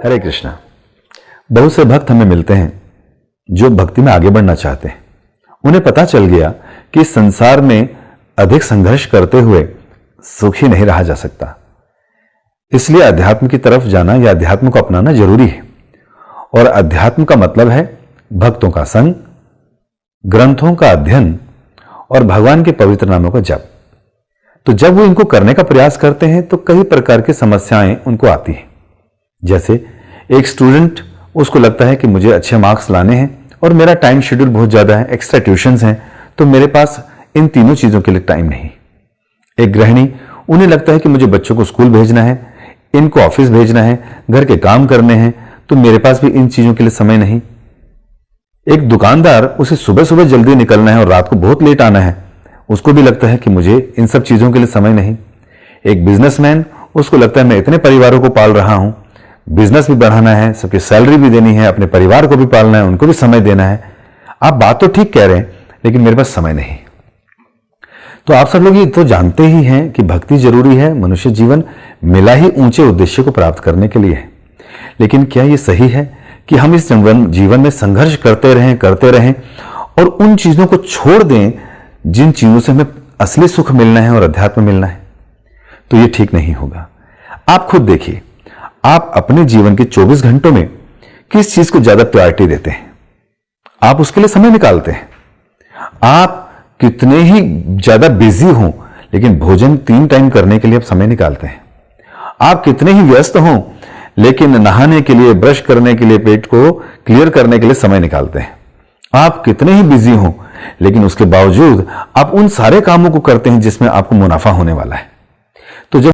हरे कृष्णा। बहुत से भक्त हमें मिलते हैं जो भक्ति में आगे बढ़ना चाहते हैं। उन्हें पता चल गया कि इस संसार में अधिक संघर्ष करते हुए सुखी नहीं रहा जा सकता, इसलिए अध्यात्म की तरफ जाना या अध्यात्म को अपनाना जरूरी है। और अध्यात्म का मतलब है भक्तों का संग, ग्रंथों का अध्ययन और भगवान के पवित्र नामों का जप। तो जब वो इनको करने का प्रयास करते हैं तो कई प्रकार की समस्याएं उनको आती हैं। जैसे एक स्टूडेंट, उसको लगता है कि मुझे अच्छे मार्क्स लाने हैं और मेरा टाइम शेड्यूल बहुत ज्यादा है, एक्स्ट्रा ट्यूशंस हैं, तो मेरे पास इन तीनों चीजों के लिए टाइम नहीं। एक गृहिणी, उन्हें लगता है कि मुझे बच्चों को स्कूल भेजना है, इनको ऑफिस भेजना है, घर के काम करने हैं, तो मेरे पास भी इन चीजों के लिए समय नहीं। एक दुकानदार, उसे सुबह सुबह जल्दी निकलना है और रात को बहुत लेट आना है, उसको भी लगता है कि मुझे इन सब चीजों के लिए समय नहीं। एक बिजनेसमैन, उसको लगता है मैं इतने परिवारों को पाल रहा हूं, बिजनेस भी बढ़ाना है, सबकी सैलरी भी देनी है, अपने परिवार को भी पालना है, उनको भी समय देना है। आप बात तो ठीक कह रहे हैं, लेकिन मेरे पास समय नहीं। तो आप सब लोग ये तो जानते ही हैं कि भक्ति जरूरी है, मनुष्य जीवन मिला ही ऊंचे उद्देश्य को प्राप्त करने के लिए है। लेकिन क्या ये सही है कि हम इस जीवन में संघर्ष करते रहें और उन चीजों को छोड़ दें जिन चीजों से हमें असली सुख मिलना है और अध्यात्म मिलना है? तो ये ठीक नहीं होगा। आप खुद देखिए, आप अपने जीवन के 24 घंटों में किस चीज को ज्यादा प्रायोरिटी देते हैं? आप उसके लिए समय निकालते हैं? आप कितने ही ज्यादा बिजी हों, लेकिन भोजन 3 टाइम करने के लिए आप समय निकालते हैं? आप कितने ही व्यस्त हों, लेकिन नहाने के लिए, ब्रश करने के लिए, पेट को क्लियर करने के लिए समय निकालते हैं? आप कितने ही बिजी हों, लेकिन उसके बावजूद आप उन सारे कामों को करते हैं जिसमें आपको मुनाफा होने वाला है।